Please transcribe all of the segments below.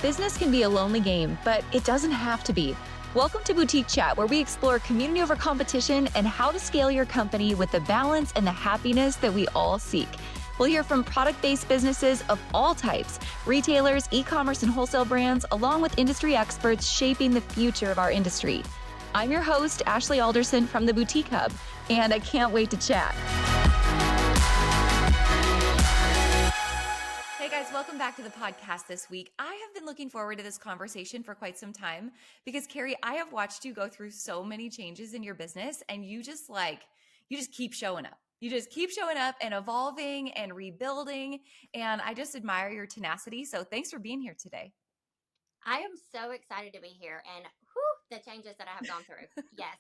Business can be a lonely game, but it doesn't have to be. Welcome to Boutique Chat, where we explore community over competition and how to scale your company with the balance and the happiness that we all seek. We'll hear from product-based businesses of all types, retailers, e-commerce, and wholesale brands, along with industry experts shaping the future of our industry. I'm your host, Ashley Alderson from the Boutique Hub, and I can't wait to chat. Hey guys, welcome back to the podcast this week. I have been looking forward to this conversation for quite some time because Kary, I have watched you go through so many changes in your business and you just keep showing up. You just keep showing up and evolving and rebuilding. And I just admire your tenacity. So thanks for being here today. I am so excited to be here and the changes that I have gone through. Yes.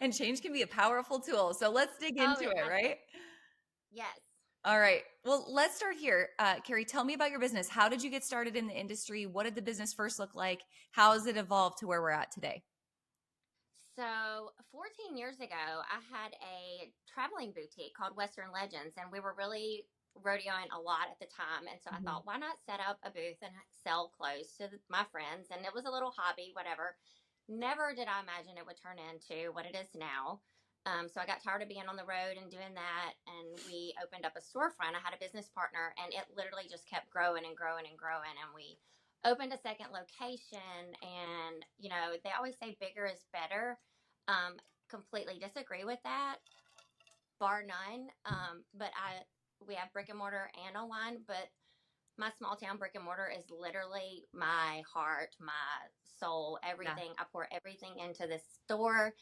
And change can be a powerful tool. So let's dig into it, right? Yes. All right. Well, let's start here. Kary, tell me about your business. How did you get started in the industry? What did the business first look like? How has it evolved to where we're at today? So 14 years ago, I had a traveling boutique called Western Legends, and we were really rodeoing a lot at the time. And so I thought, why not set up a booth and sell clothes to my friends? And it was a little hobby, whatever. Never did I imagine it would turn into what it is now. So I got tired of being on the road and doing that. And we opened up a storefront. I had a business partner, and it literally just kept growing and growing and growing. And we opened a second location. And, they always say bigger is better. Completely disagree with that, bar none. But we have brick and mortar and online, but my small town brick and mortar is literally my heart, my soul, everything. Yeah. I pour everything into this store.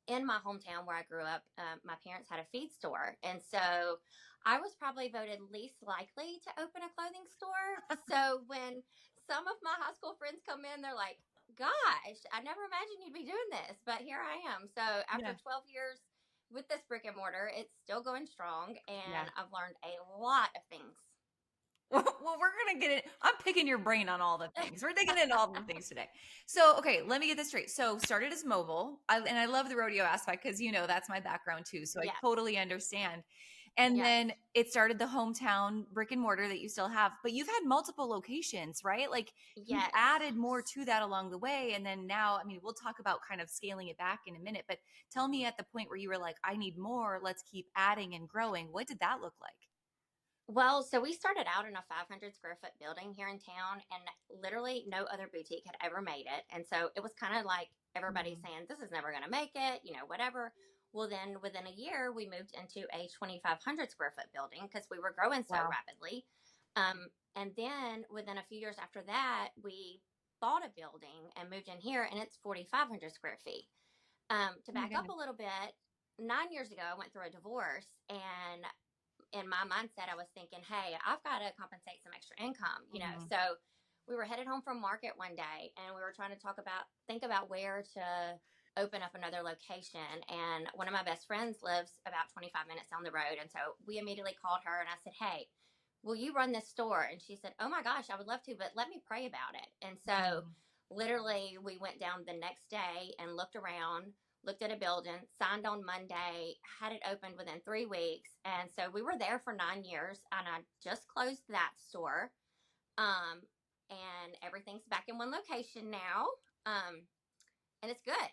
In my hometown where I grew up, my parents had a feed store. And so I was probably voted least likely to open a clothing store. So when some of my high school friends come in, they're like, gosh, I never imagined you'd be doing this, but here I am. So after 12 years with this brick and mortar, it's still going strong. And I've learned a lot of things. Well, we're going to get it. I'm picking your brain on all the things. We're digging into all the things today. So, okay, let me get this straight. So started as mobile. And I love the rodeo aspect because, that's my background too. So I totally understand. And then it started the hometown brick and mortar that you still have, but you've had multiple locations, right? Like you've added more to that along the way. And then now, we'll talk about kind of scaling it back in a minute, but tell me at the point where you were like, I need more, let's keep adding and growing. What did that look like? Well, so we started out in a 500 square foot building here in town, and literally no other boutique had ever made it. And so it was kind of like everybody saying, this is never going to make it, whatever. Well, then within a year, we moved into a 2,500 square foot building because we were growing so rapidly. And then within a few years after that, we bought a building and moved in here, and it's 4,500 square feet. To back up a little bit, 9 years ago, I went through a divorce, and in my mindset, I was thinking, hey, I've got to compensate some extra income, So we were headed home from market one day, and we were trying to think about where to open up another location. And one of my best friends lives about 25 minutes down the road. And so we immediately called her, and I said, hey, will you run this store? And she said, oh my gosh, I would love to, but let me pray about it. And so literally we went down the next day and looked around, looked at a building, signed on Monday, had it opened within 3 weeks. And so we were there for 9 years, and I just closed that store. And everything's back in one location now. And it's good.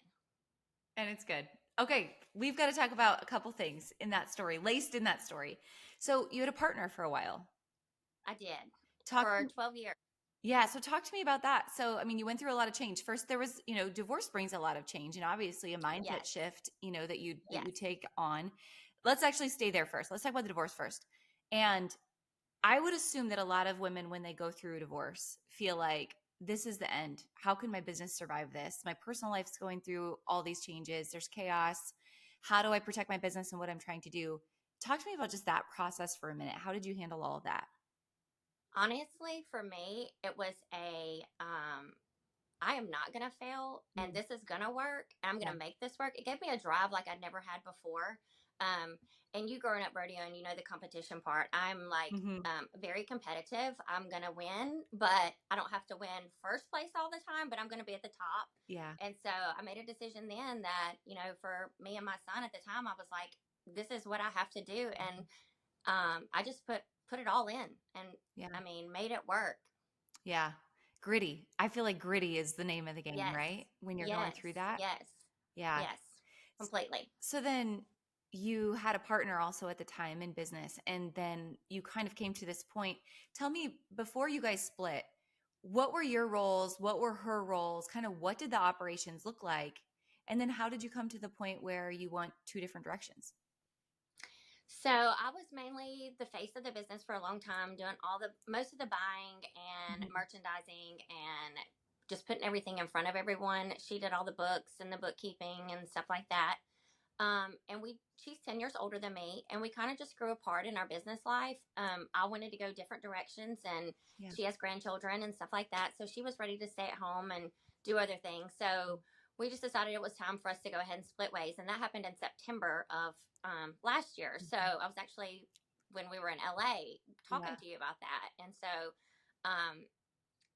And it's good. Okay, we've got to talk about a couple things in that story, laced in that story. So you had a partner for a while. I did. For 12 years. Yeah. So talk to me about that. So, you went through a lot of change. First, there was, divorce brings a lot of change and obviously a mindset shift, that you take on. Let's actually stay there first. Let's talk about the divorce first. And I would assume that a lot of women, when they go through a divorce, feel like this is the end. How can my business survive this? My personal life's going through all these changes. There's chaos. How do I protect my business and what I'm trying to do? Talk to me about just that process for a minute. How did you handle all of that? Honestly, for me, it was I am not going to fail, and this is going to work. I'm going to make this work. It gave me a drive like I'd never had before. And you growing up rodeo, and the competition part, I'm like very competitive. I'm going to win, but I don't have to win first place all the time, but I'm going to be at the top. Yeah. And so I made a decision then that, for me and my son at the time, I was like, this is what I have to do. And I just put it all in and made it work. Yeah. Gritty. I feel like gritty is the name of the game, Yes. right? When you're going Yes. through that. Yes. Yeah. Yes. Completely. So then you had a partner also at the time in business, and then you kind of came to this point. Tell me, before you guys split, what were your roles? What were her roles? Kind of what did the operations look like? And then how did you come to the point where you went two different directions? So I was mainly the face of the business for a long time, doing all the most of the buying and Mhm. merchandising and just putting everything in front of everyone. She did all the books and the bookkeeping and stuff like that. And she's 10 years older than me, and we kind of just grew apart in our business life. I wanted to go different directions, and Yeah. she has grandchildren and stuff like that. So she was ready to stay at home and do other things. So we just decided it was time for us to go ahead and split ways. And that happened in September of last year. So Mhm. I was actually, when we were in LA, talking Yeah. to you about that. And so, um,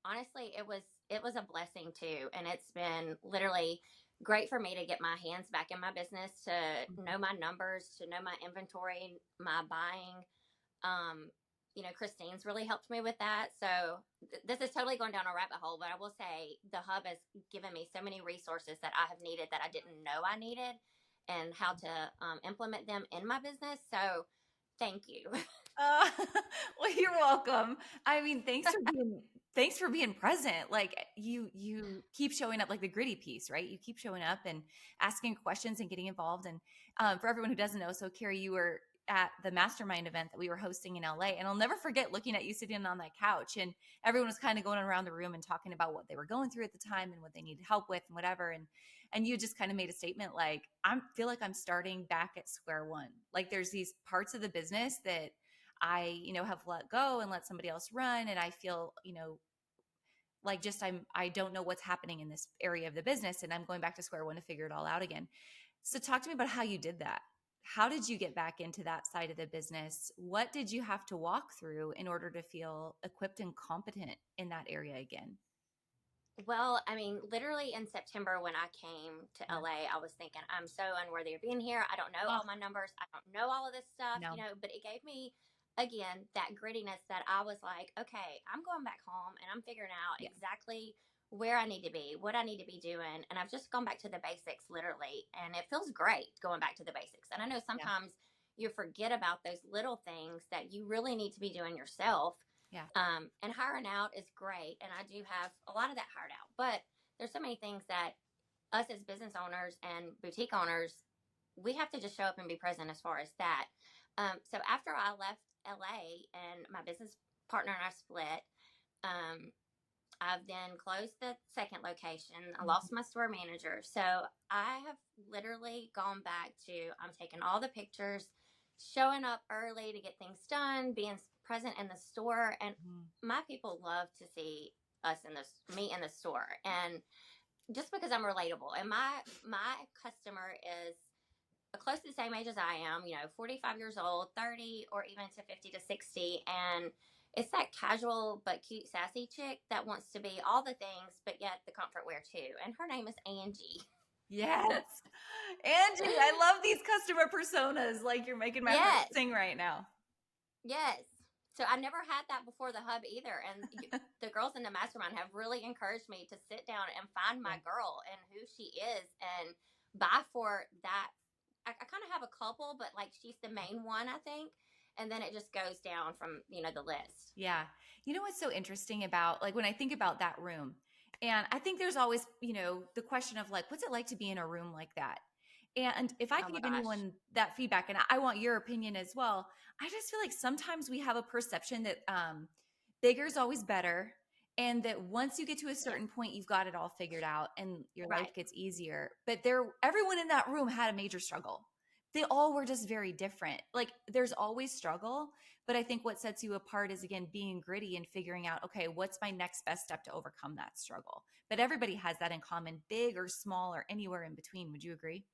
honestly, it was a blessing too, and it's been literally great for me to get my hands back in my business, to Mhm. know my numbers, to know my inventory, my buying. um Christine's really helped me with that. So this is totally going down a rabbit hole, but I will say the hub has given me so many resources that I have needed that I didn't know I needed, and how to implement them in my business. So thank you. Uh, well, you're welcome. I mean, thanks for being present. Like you keep showing up, like the gritty piece, right? You keep showing up and asking questions and getting involved. And for everyone who doesn't know, so Kary, you were at the mastermind event that we were hosting in LA, and I'll never forget looking at you sitting on that couch, and everyone was kind of going around the room and talking about what they were going through at the time and what they needed help with and whatever. And you just kind of made a statement like, I feel like I'm starting back at square one. Like there's these parts of the business that have let go and let somebody else run. And I feel, like just I don't know what's happening in this area of the business. And I'm going back to square one to figure it all out again. So talk to me about how you did that. How did you get back into that side of the business? What did you have to walk through in order to feel equipped and competent in that area again? Well, I mean, literally in September when I came to Yeah. LA, I was thinking, I'm so unworthy of being here. I don't know Oh, all my numbers. I don't know all of this stuff, no. but it gave me, again, that grittiness that I was like, okay, I'm going back home and I'm figuring out Yeah. exactly where I need to be, what I need to be doing. And I've just gone back to the basics, literally. And it feels great going back to the basics. And I know Yeah. sometimes you forget about those little things that you really need to be doing yourself. Yeah. And hiring out is great, and I do have a lot of that hired out. But there's so many things that us as business owners and boutique owners, we have to just show up and be present as far as that. So after I left LA and my business partner and I split, um, I've then closed the second location. I Mhm. lost my store manager. So I have literally gone back to, I'm taking all the pictures, showing up early to get things done, being present in the store. And Mhm. my people love to see me in the store. And just because I'm relatable, and my customer is close to the same age as I am, 45 years old, 30, or even to 50 to 60. And it's that casual but cute, sassy chick that wants to be all the things, but yet the comfort wear too. And her name is Angie. Yes. Angie, I love these customer personas. Like you're making my heart Yes. sing right now. Yes. So I never had that before the hub either. And the girls in the mastermind have really encouraged me to sit down and find my Yeah. girl and who she is and buy for that. I kind of have a couple, but like she's the main one, I think. And then it just goes down from, the list. Yeah. You know what's so interesting about like when I think about that room, and I think there's always, the question of like, what's it like to be in a room like that? And if I Oh could my give gosh. anyone that feedback, and I want your opinion as well, I just feel like sometimes we have a perception that bigger is always better. And that once you get to a Yeah. certain point, you've got it all figured out and your life Right. gets easier. But everyone in that room had a major struggle. They all were just very different. Like there's always struggle, but I think what sets you apart is again being gritty and figuring out, okay, what's my next best step to overcome that struggle? But everybody has that in common, big or small or anywhere in between. Would you agree?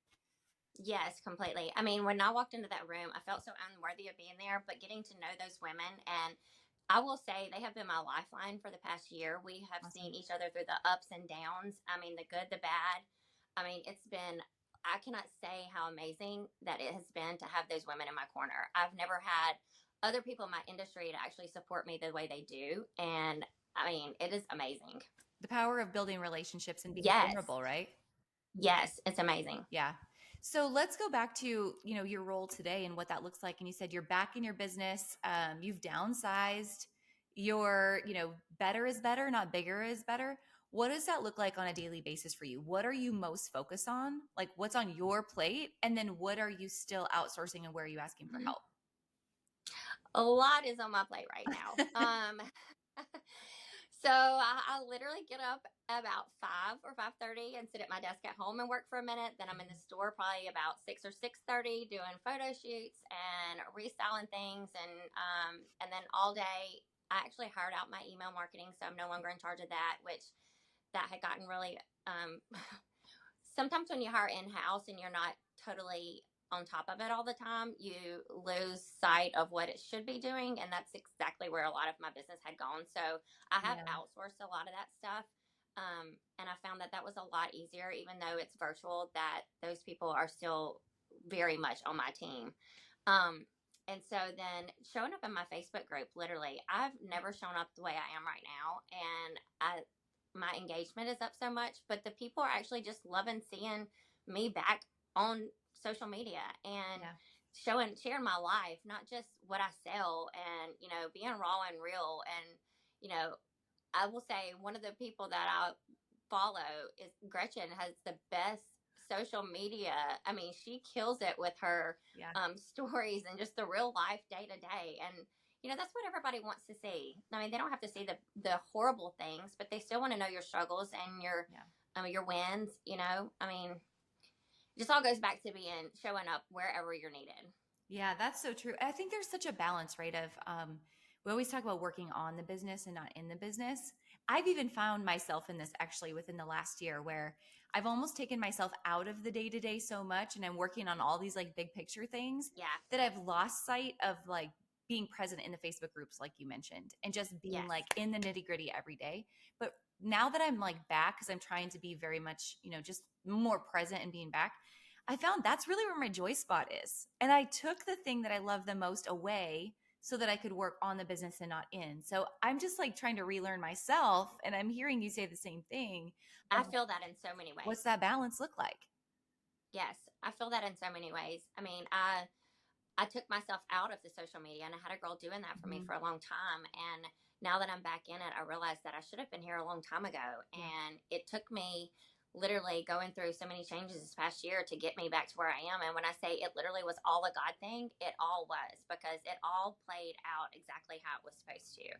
Yes, completely. I mean, when I walked into that room, I felt so unworthy of being there, but getting to know those women, and I will say they have been my lifeline for the past year. We have Awesome. seen each other through the ups and downs. I mean, the good, the bad. I mean, I cannot say how amazing that it has been to have those women in my corner. I've never had other people in my industry to actually support me the way they do. And I mean, it is amazing. The power of building relationships and being Yes. vulnerable, right? Yes, it's amazing. Yeah. So let's go back to, your role today and what that looks like. And you said you're back in your business. You've downsized. You're, better is better, not bigger is better. What does that look like on a daily basis for you? What are you most focused on? Like what's on your plate? And then what are you still outsourcing and where are you asking for help? A lot is on my plate right now. So I literally get up about 5 or 5:30 and sit at my desk at home and work for a minute. Then I'm in the store probably about 6 or 6:30 doing photo shoots and restyling things, and then all day I actually hired out my email marketing, so I'm no longer in charge of that, which that had gotten really um, sometimes when you hire in house and you're not totally on top of it all the time, you lose sight of what it should be doing. And that's exactly where a lot of my business had gone. So I have Yeah. outsourced a lot of that stuff. And I found that that was a lot easier, even though it's virtual, that those people are still very much on my team. And so then showing up in my Facebook group, literally, I've never shown up the way I am right now. And my engagement is up so much, but the people are actually just loving seeing me back on social media and Yeah. sharing my life, not just what I sell, and being raw and real. And you know I will say one of the people that I follow is Gretchen, has the best social media. I mean, she kills it with her Yeah. stories and just the real life day to day. And that's what everybody wants to see. I mean, they don't have to see the horrible things, but they still want to know your struggles and Yeah. your wins. I mean, it just all goes back to being showing up wherever you're needed. Yeah, that's so true. I think there's such a balance, right? Of we always talk about working on the business and not in the business. I've even found myself in this actually within the last year where I've almost taken myself out of the day to day so much, and I'm working on all these like big picture things Yeah. that I've lost sight of like being present in the Facebook groups, like you mentioned, and just being Yes. like in the nitty gritty every day. But now that I'm like back, because I'm trying to be very much, just more present and being back, I found that's really where my joy spot is. And I took the thing that I love the most away so that I could work on the business and not in. So I'm just like trying to relearn myself. And I'm hearing you say the same thing. I Of feel that in so many ways. what's that balance look like? Yes, I feel that in so many ways. I mean, I took myself out of the social media, and I had a girl doing that for me Mhm. for a long time. And now that I'm back in it, I realized that I should have been here a long time ago. Yeah. And it took me literally going through so many changes this past year to get me back to where I am. And when I say it literally was all a God thing, it all was, because it all played out exactly how it was supposed to.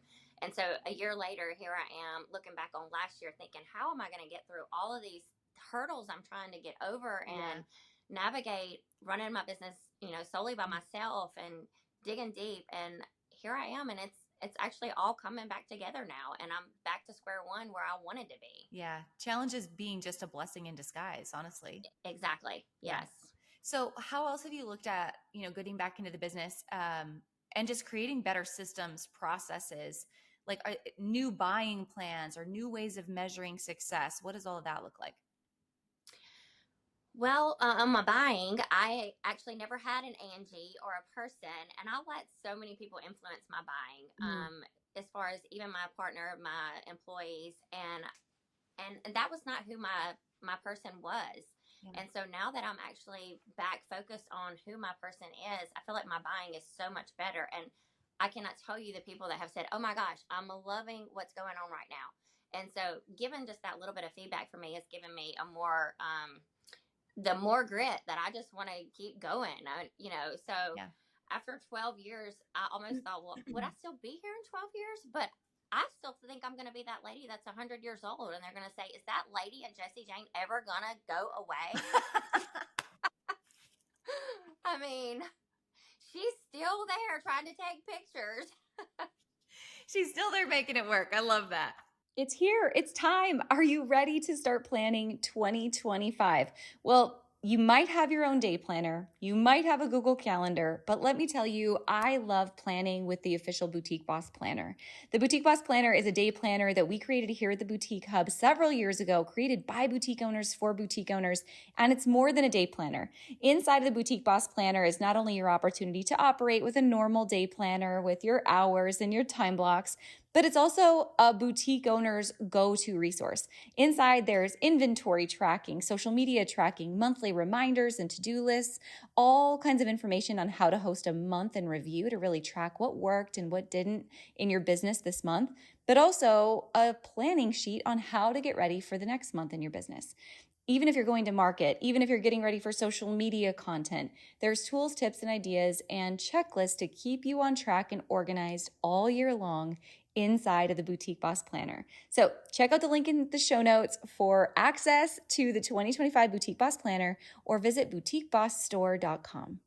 And so a year later, here I am looking back on last year thinking, how am I going to get through all of these hurdles I'm trying to get over Yeah. and navigate running my business, solely by Mm. myself, and digging deep. And here I am, and it's actually all coming back together now, and I'm back to square one where I wanted to be. Yeah. Challenges being just a blessing in disguise, honestly. Exactly. Yeah. Yes. So, how else have you looked at, getting back into the business and just creating better systems, processes, like new buying plans or new ways of measuring success? What does all of that look like? Well, on my buying, I actually never had an Angie or a person, and I let so many people influence my buying. Mm. As far as even my partner, my employees, and that was not who my person was. Yeah. And so now that I'm actually back focused on who my person is, I feel like my buying is so much better. And I cannot tell you the people that have said, "Oh my gosh, I'm loving what's going on right now." And so, given just that little bit of feedback for me has given me a more the more grit that I just want to keep going. So Yeah. after 12 years, I almost thought, well, would I still be here in 12 years? But I still think I'm going to be that lady that's 100 years old. And they're going to say, is that lady at Jessie Jane ever going to go away? I mean, she's still there trying to take pictures. She's still there making it work. I love that. It's here. It's time. Are you ready to start planning 2025? Well, you might have your own day planner. You might have a Google Calendar, but let me tell you, I love planning with the official Boutique Boss Planner. The Boutique Boss Planner is a day planner that we created here at the Boutique Hub several years ago, created by boutique owners for boutique owners, and it's more than a day planner. Inside of the Boutique Boss Planner is not only your opportunity to operate with a normal day planner with your hours and your time blocks, but it's also a boutique owner's go-to resource. Inside, there's inventory tracking, social media tracking, monthly reminders and to-do lists, all kinds of information on how to host a month in review to really track what worked and what didn't in your business this month, but also a planning sheet on how to get ready for the next month in your business. Even if you're going to market, even if you're getting ready for social media content, there's tools, tips, and ideas and checklists to keep you on track and organized all year long inside of the Boutique Boss Planner. So check out the link in the show notes for access to the 2025 Boutique Boss Planner, or visit boutiquebossstore.com.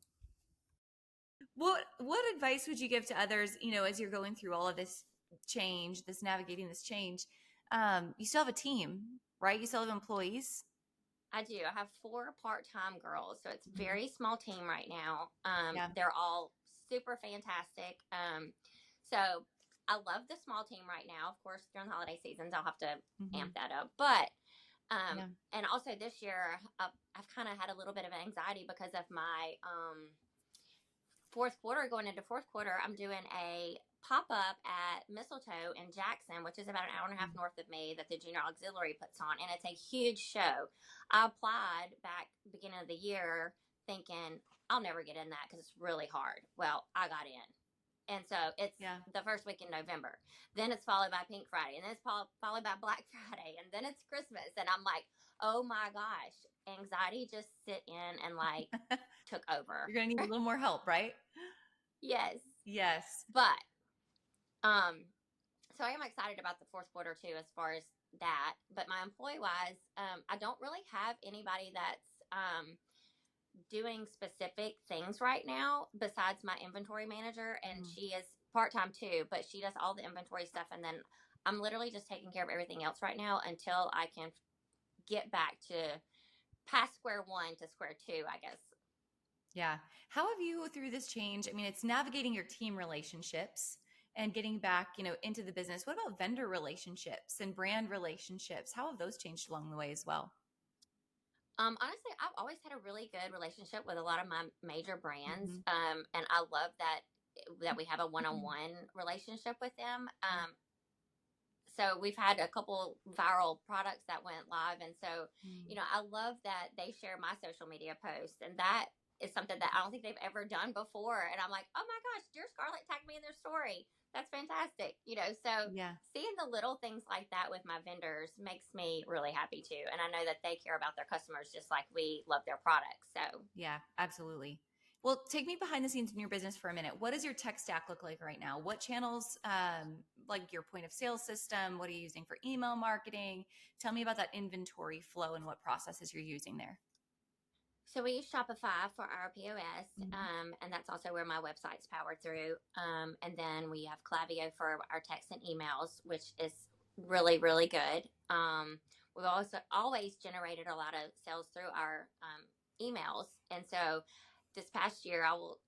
What advice would you give to others, as you're going through all of this change, navigating this change? You still have a team, right? You still have employees. I do. I have 4 part-time girls, so it's a Mhm. very small team right now. Yeah. They're all super fantastic. So I love the small team right now. Of course, during the holiday seasons, I'll have to Mhm. amp that up. But Yeah. and also this year, I've kind of had a little bit of anxiety because of my fourth quarter. Going into fourth quarter, I'm doing a pop up at Mistletoe in Jackson, which is about an hour and a half Mhm. north of me, that the Junior Auxiliary puts on, and it's a huge show. I applied back beginning of the year thinking I'll never get in that because it's really hard. Well, I got in. And so it's Yeah. the first week in November. Then it's followed by Pink Friday. And then it's followed by Black Friday. And then it's Christmas. And I'm like, oh my gosh, anxiety just sit in and like took over. You're going to need a little more help, right? Yes. Yes. But um, so I am excited about the fourth quarter too, as far as that. But my employee wise, I don't really have anybody that's doing specific things right now besides my inventory manager, and Mhm. she is part time too, but she does all the inventory stuff, and then I'm literally just taking care of everything else right now until I can get back to past square one to square two, I guess. Yeah. How have you, through this change? I mean, it's navigating your team relationships and getting back, into the business. What about vendor relationships and brand relationships? How have those changed along the way as well? Honestly, I've always had a really good relationship with a lot of my major brands, Hmm. and I love that we have a one-on-one relationship with them. Yeah. So we've had a couple viral products that went live, and so Mm. I love that they share my social media posts, and that is something that I don't think they've ever done before. And I'm like, oh my gosh, dear Scarlett tagged me in their story. That's fantastic. So Yeah. seeing the little things like that with my vendors makes me really happy too, and I know that they care about their customers just like we love their products. So Yeah, absolutely. Well, take me behind the scenes in your business for a minute. What does your tech stack look like right now? What channels, like your point of sale system, what are you using for email marketing? Tell me about that inventory flow and what processes you're using there. So we use Shopify for our POS, Mhm. and that's also where my website's powered through. And then we have Klaviyo for our text and emails, which is really, really good. We've also always generated a lot of sales through our emails, and so this past year, I will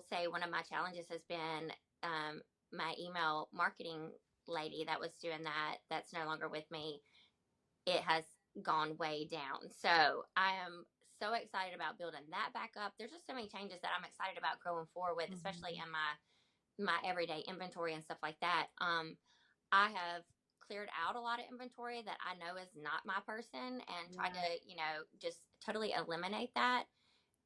say one of my challenges has been my email marketing lady that was doing that. That's no longer with me. It has gone way down. So I am so excited about building that back up. There's just so many changes that I'm excited about going forward with, especially Mhm. in my everyday inventory and stuff like that. I have cleared out a lot of inventory that I know is not my person, and tried Yeah. to, just totally eliminate that.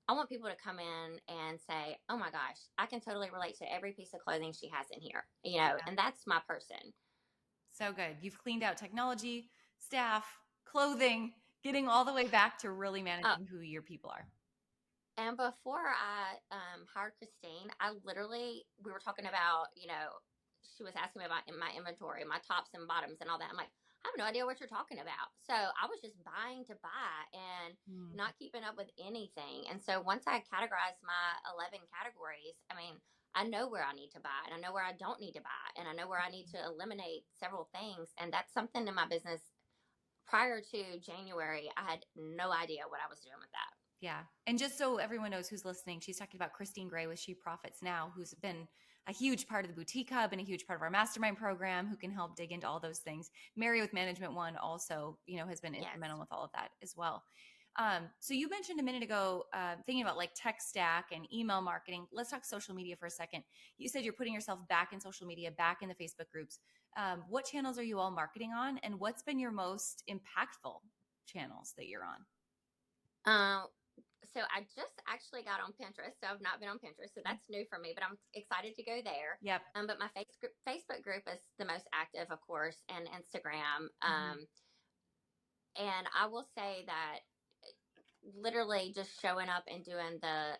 I want people to come in and say, "Oh my gosh, I can totally relate to every piece of clothing she has in here," Yeah. and that's my person. So good. You've cleaned out technology, staff, clothing, getting all the way back to really Uh, managing who your people are. And before I hired Christine, we were talking about, she was asking me about in my inventory, my tops and bottoms and all that. I'm like, I have no idea what you're talking about. So I was just buying to buy and Mm. not keeping up with anything. And so once I categorized my 11 categories, I mean, I know where I need to buy, and I know where I don't need to buy, and I know where I need to eliminate several things. And that's something in my business prior to January, I had no idea what I was doing with that. Yeah. And just so everyone knows who's listening, she's talking about Christine Gray with She Profits Now, who's been a huge part of the Boutique Hub and a huge part of our mastermind program, who can help dig into all those things. Mary with Management One also, has been Yes. instrumental with all of that as well. So you mentioned a minute ago, thinking about like tech stack and email marketing. Let's talk social media for a second. You said you're putting yourself back in social media, back in the Facebook groups. What channels are you all marketing on, and what's been your most impactful channels that you're on? Um, so I just actually got on Pinterest, so I've not been on Pinterest, so that's new for me. But I'm excited to go there. Yep. But my Facebook group is the most active, of course, and Instagram. Mhm. And I will say that literally just showing up and doing the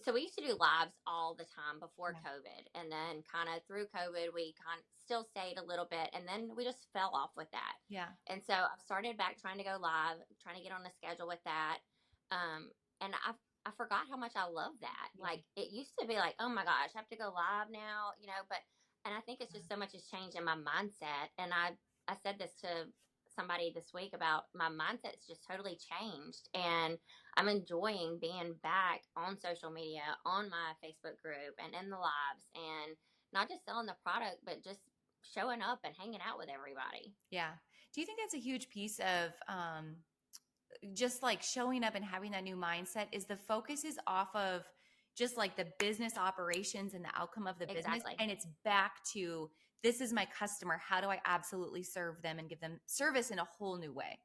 so we used to do lives all the time before Yeah. COVID, and then kind of through COVID we kind of still stayed a little bit, and then we just fell off with that. Yeah. And so I've started back trying to go live, trying to get on the schedule with that. And I forgot how much I love that. Yeah. Like it used to be like, oh my gosh, I have to go live now, but and I think it's just so much has changed in my mindset. And I said this to somebody this week about my mindset's just totally changed, and I'm enjoying being back on social media, on my Facebook group, and in the lives, and not just selling the product, but just showing up and hanging out with everybody. Yeah. Do you think that's a huge piece of just like showing up and having that new mindset? Is the focus is off of just like the business operations and the outcome of the business, Exactly. and it's back to this is my customer. How do I absolutely serve them and give them service in a whole new way?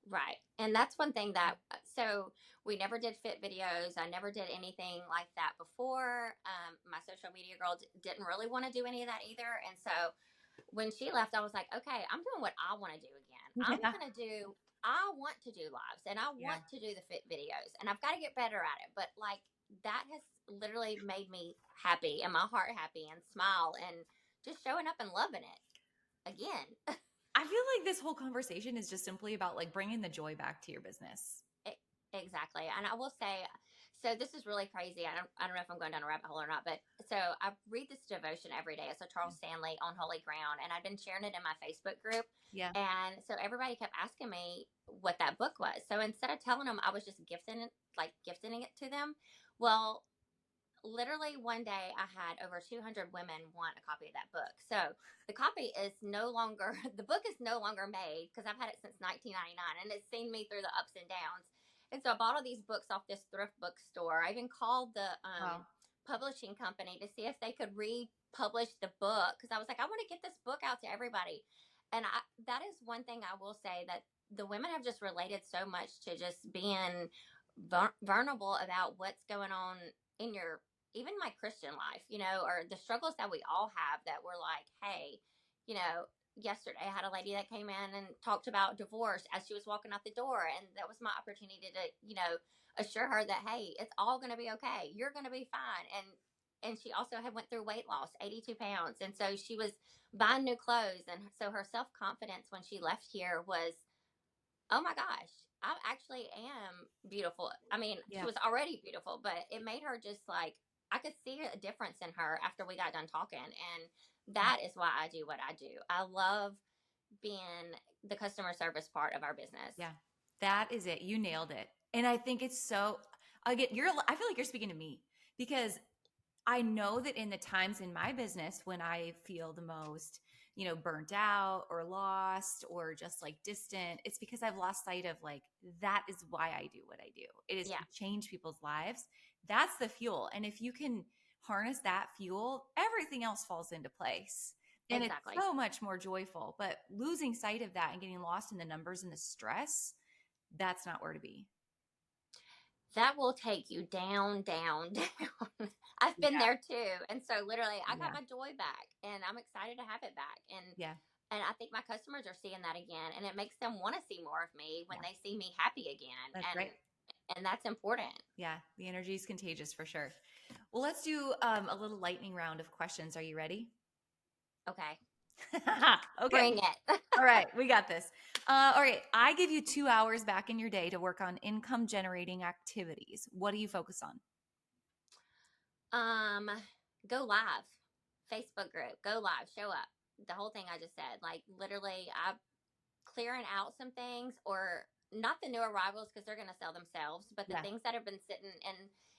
Right. And that's one thing that, so we never did fit videos. I never did anything like that before. My social media girl didn't really want to do any of that either. And so when she left, I was like, okay, I'm doing what I want to do again. Yeah. I want to do lives, and I Yeah. want to do the fit videos, and I've got to get better at it. But like that has literally made me happy and my heart happy and smile and just showing up and loving it again. I feel like this whole conversation is just simply about like bringing the joy back to your business. Exactly. And I will say, so this is really crazy. I don't know if I'm going down a rabbit hole or not, but so I read this devotion every day. It's a Charles Stanley on Holy Ground, and I've been sharing it in my Facebook group. Yeah. And so everybody kept asking me what that book was. So instead of telling them, I was just gifting it to them. Well, literally one day I had over 200 women want a copy of that book. So the copy is no longer, the book is no longer made because I've had it since 1999, and it's seen me through the ups and downs. And so I bought all these books off this thrift bookstore. I even called the Wow. publishing company to see if they could republish the book because I was like, I want to get this book out to everybody. And that is one thing I will say, that the women have just related so much to just being vulnerable about what's going on in your, even my Christian life, or the struggles that we all have, that we're like, hey, yesterday I had a lady that came in and talked about divorce as she was walking out the door. And that was my opportunity to, assure her that, hey, it's all going to be okay. You're going to be fine. And she also had went through weight loss, 82 pounds. And so she was buying new clothes. And so her self-confidence when she left here was, oh my gosh, I actually am beautiful. I mean, she Yeah. was already beautiful, but it made her just like, I could see a difference in her after we got done talking. And that is why I do what I do. I love being the customer service part of our business. Yeah. That is it. You nailed it. And I think it's so again, I feel like you're speaking to me because I know that in the times in my business when I feel the most, burnt out or lost or just like distant, it's because I've lost sight of like, that is why I do what I do. It is Yeah, to change people's lives. That's the fuel. And if you can harness that fuel, everything else falls into place. And it's exactly. so much more joyful. But losing sight of that and getting lost in the numbers and the stress, that's not where to be. That will take you down, down, down. I've been Yeah. there too. And so literally I got Yeah. my joy back, and I'm excited to have it back. Yeah. And I think my customers are seeing that again, and it makes them want to see more of me when Yeah. they see me happy again. That's right. And that's important. Yeah, the energy is contagious for sure. Well, let's do a little lightning round of questions. Are you ready? Okay. Okay. Bring it. All right, we got this. All right, I give you 2 hours back in your day to work on income generating activities. What do you focus on? um Go live. Facebook group, go live, show up. The whole thing I just said, like literally I'm clearing out some things, or not the new arrivals because they're going to sell themselves, but the Yeah, things that have been sitting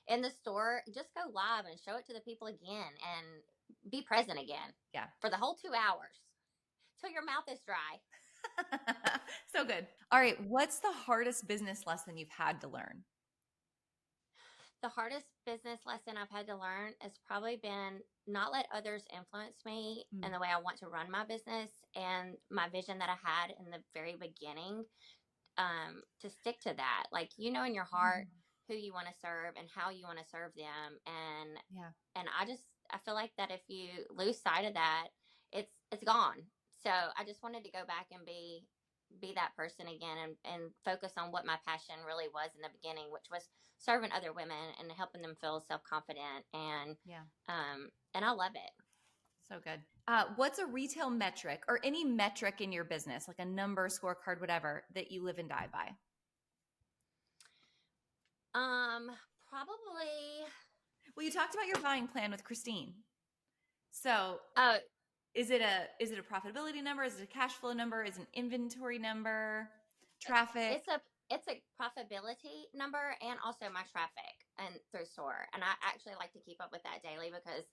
in the store, just go live and show it to the people again, and be present again yeah. for the whole 2 hours till your mouth is dry. So good. All right. What's the hardest business lesson you've had to learn? The hardest business lesson I've had to learn has probably been not let others influence me Mm, in the way I want to run my business and my vision that I had in the very beginning. To stick to that, like in your heart mhm. who you want to serve and how you want to serve them, Yeah. and I feel like that if you lose sight of that, it's gone. So I just wanted to go back and be that person again, and focus on what my passion really was in the beginning, which was serving other women and helping them feel self-confident, Yeah. and I love it. So good. What's a retail metric or any metric in your business, like a number, scorecard, whatever, that you live and die by? um Probably. Well, you talked about your buying plan with Christine. So Oh, is it a profitability number? Is it a cash flow number? Is it an inventory number? Traffic? It's a profitability number, and also my traffic and through store. And I actually like to keep up with that daily, because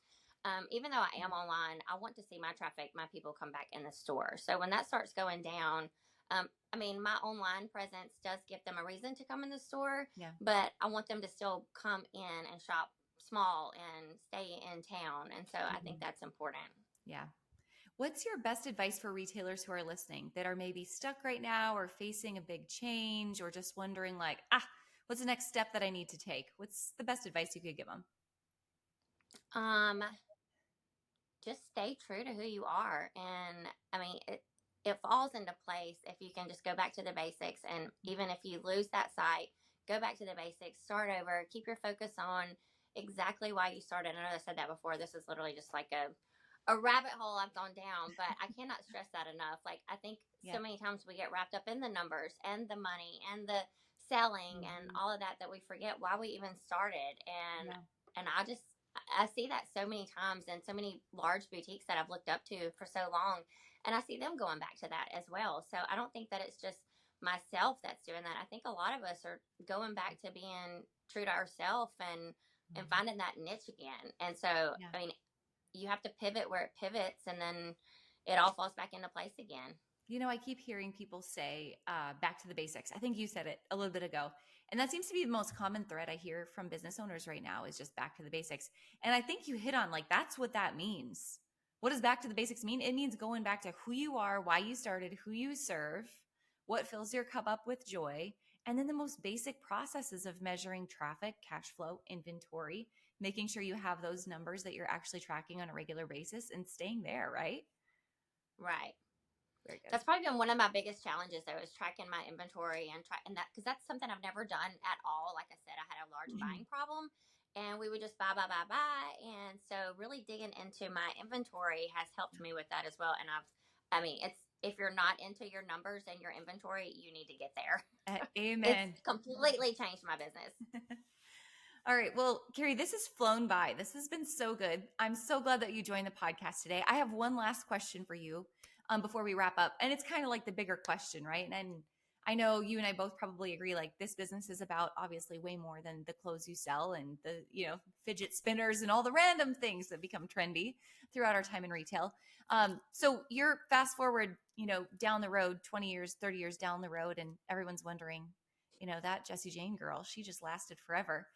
even though I am online, I want to see my traffic, my people come back in the store. So when that starts going down, I mean, my online presence does give them a reason to come in the store, Yeah. but I want them to still come in and shop small and stay in town. And so I think Mhm. that's important. Yeah. What's your best advice for retailers who are listening that are maybe stuck right now or facing a big change or just wondering like, what's the next step that I need to take? What's the best advice you could give them? Um, just stay true to who you are. And I mean, it falls into place if you can just go back to the basics. And even if you lose that sight, go back to the basics, start over, keep your focus on exactly why you started. I know I said that before. This is literally just like a rabbit hole I've gone down, but I cannot stress that enough. Like, I think Yeah. so many times we get wrapped up in the numbers and the money and the selling and Mhm. all of that, that we forget why we even started. And Yeah. I see that so many times in so many large boutiques that I've looked up to for so long, and I see them going back to that as well. So I don't think that it's just myself that's doing that. I think a lot of us are going back to being true to ourselves, and Mhm. finding that niche again. And so, Yeah. I mean, you have to pivot where it pivots, and then it all falls back into place again. I keep hearing people say back to the basics. I think you said it a little bit ago. And that seems to be the most common thread I hear from business owners right now is just back to the basics. And I think you hit on like, that's what that means. What does back to the basics mean? It means going back to who you are, why you started, who you serve, what fills your cup up with joy, and then the most basic processes of measuring traffic, cash flow, inventory, making sure you have those numbers that you're actually tracking on a regular basis and staying there, right? Right. Very good. That's probably been one of my biggest challenges, though, is tracking my inventory, and that, because that's something I've never done at all. Like I said, I had a large Mhm. buying problem, and we would just buy, buy, buy, buy. And so really digging into my inventory has helped me with that as well. And I mean, it's, if you're not into your numbers and your inventory, you need to get there. It's Amen. completely changed my business. All right. Well, Kary, this has flown by. This has been so good. I'm so glad that you joined the podcast today. I have one last question for you before we wrap up. And it's kind of like the bigger question, right? And I know you and I both probably agree like this business is about obviously way more than the clothes you sell and the, fidget spinners and all the random things that become trendy throughout our time in retail. So you're fast forward, down the road, 20 years, 30 years down the road, and everyone's wondering, that Jessie Jane girl, she just lasted forever.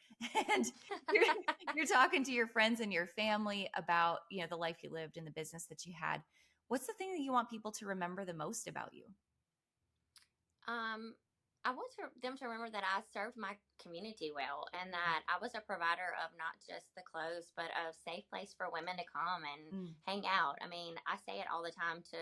And you're, you're talking to your friends and your family about, the life you lived and the business that you had. What's the thing that you want people to remember the most about you? Um, I want them to remember that I served my community well, and that I was a provider of not just the clothes, but a safe place for women to come and Mm, hang out. I mean, I say it all the time to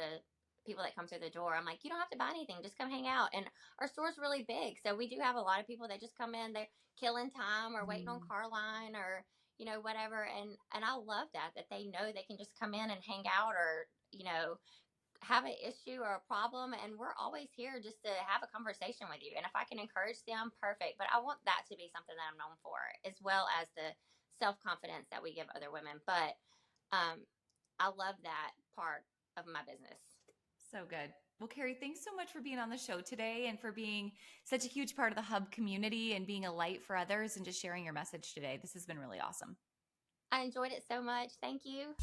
people that come through the door. I'm like, you don't have to buy anything, just come hang out. And our store's really big, so we do have a lot of people that just come in, they're killing time or waiting on mm, car line, or whatever. And I love that they know they can just come in and hang out, or have an issue or a problem, and we're always here just to have a conversation with you. And if I can encourage them, perfect. But I want that to be something that I'm known for, as well as the self-confidence that we give other women. But I love that part of my business. so good. Well, Kary, thanks so much for being on the show today and for being such a huge part of the Hub community and being a light for others and just sharing your message today. This has been really awesome. I enjoyed it so much. Thank you.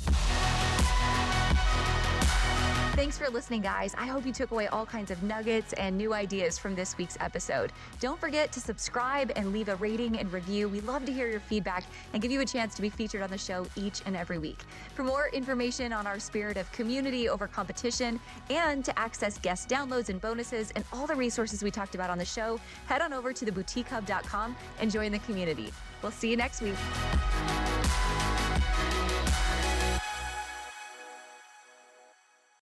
Thanks for listening, guys. I hope you took away all kinds of nuggets and new ideas from this week's episode. Don't forget to subscribe and leave a rating and review. We love to hear your feedback and give you a chance to be featured on the show each and every week. For more information on our spirit of community over competition and to access guest downloads and bonuses and all the resources we talked about on the show, head on over to theboutiquehub.com and join the community. We'll see you next week.